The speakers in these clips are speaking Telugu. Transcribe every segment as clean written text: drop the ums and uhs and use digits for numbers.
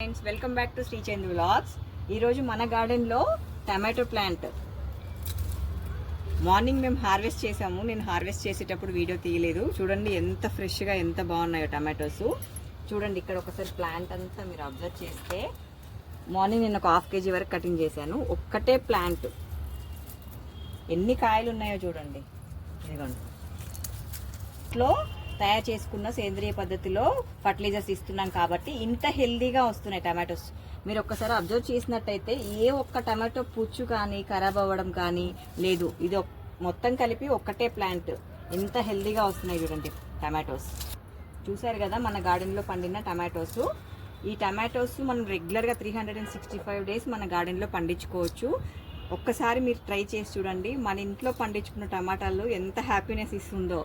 Friends welcome back to Srichand vlogs. ఈరోజు మన గార్డెన్లో టమాటో ప్లాంట్ మార్నింగ్ మేము హార్వెస్ట్ చేసాము. నేను హార్వెస్ట్ చేసేటప్పుడు వీడియో తీయలేదు. చూడండి ఎంత ఫ్రెష్గా ఎంత బాగున్నాయో టమాటోస్. చూడండి ఇక్కడ ఒకసారి ప్లాంట్ అంతా మీరు అబ్జర్వ్ చేస్తే మార్నింగ్ నేను ఒక 1/2 kg వరకు కటింగ్ చేశాను. ఒక్కటే ప్లాంట్ ఎన్ని కాయలు ఉన్నాయో చూడండి. ఇదిగోండి ఇట్లో తయారు చేసుకున్న సేంద్రియ పద్ధతిలో ఫర్టిలైజర్స్ ఇస్తున్నాం కాబట్టి ఇంత హెల్దీగా వస్తున్నాయి టమాటోస్. మీరు ఒక్కసారి అబ్జర్వ్ చేసినట్టయితే ఏ ఒక్క టమాటో పుచ్చు కానీ ఖరాబ్ అవ్వడం కానీ లేదు. ఇది మొత్తం కలిపి ఒక్కటే ప్లాంట్ ఎంత హెల్దీగా వస్తున్నాయి చూడండి టమాటోస్. చూసారు కదా మన గార్డెన్లో పండిన టమాటోస్. ఈ టమాటోస్ మనం రెగ్యులర్గా 365 days మన గార్డెన్లో పండించుకోవచ్చు. ఒక్కసారి మీరు ట్రై చేసి చూడండి. మన ఇంట్లో పండించుకున్న టమాటాలు ఎంత హ్యాపీనెస్ ఇస్తుందో.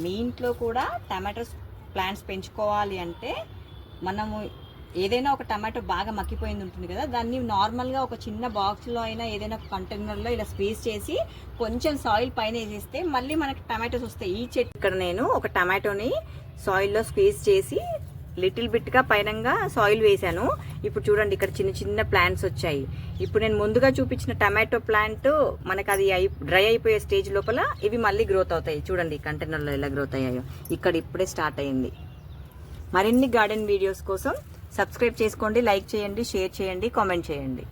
మీ ఇంట్లో కూడా టమాటోస్ ప్లాంట్స్ పెంచుకోవాలి అంటే మనము ఏదైనా ఒక టమాటో బాగా మక్కిపోయింది ఉంటుంది కదా, దాన్ని నార్మల్గా ఒక చిన్న బాక్స్లో అయినా ఏదైనా ఒక కంటైనర్లో ఇలా స్పేస్ చేసి కొంచెం సాయిల్ పైన వేసేస్తే మళ్ళీ మనకి టమాటోస్ వస్తాయి. ఈ చెట్టు ఇక్కడ నేను ఒక టమాటోని సాయిల్లో స్పేస్ చేసి లిటిల్ బిట్గా పైనంగా సాయిల్ వేసాను. ఇప్పుడు చూడండి ఇక్కడ చిన్న చిన్న ప్లాంట్స్ వచ్చాయి. ఇప్పుడు నేను ముందుగా చూపించిన టమాటో ప్లాంట్ మనకు అది డ్రై అయిపోయే స్టేజ్ లోపల ఇవి మళ్ళీ గ్రోత్ అవుతాయి. చూడండి కంటైనర్లో ఎలా గ్రోత్ అయ్యాయో. ఇక్కడ ఇప్పుడే స్టార్ట్ అయింది. మరిన్ని గార్డెన్ వీడియోస్ కోసం సబ్స్క్రైబ్ చేసుకోండి, లైక్ చేయండి, షేర్ చేయండి, కామెంట్ చేయండి.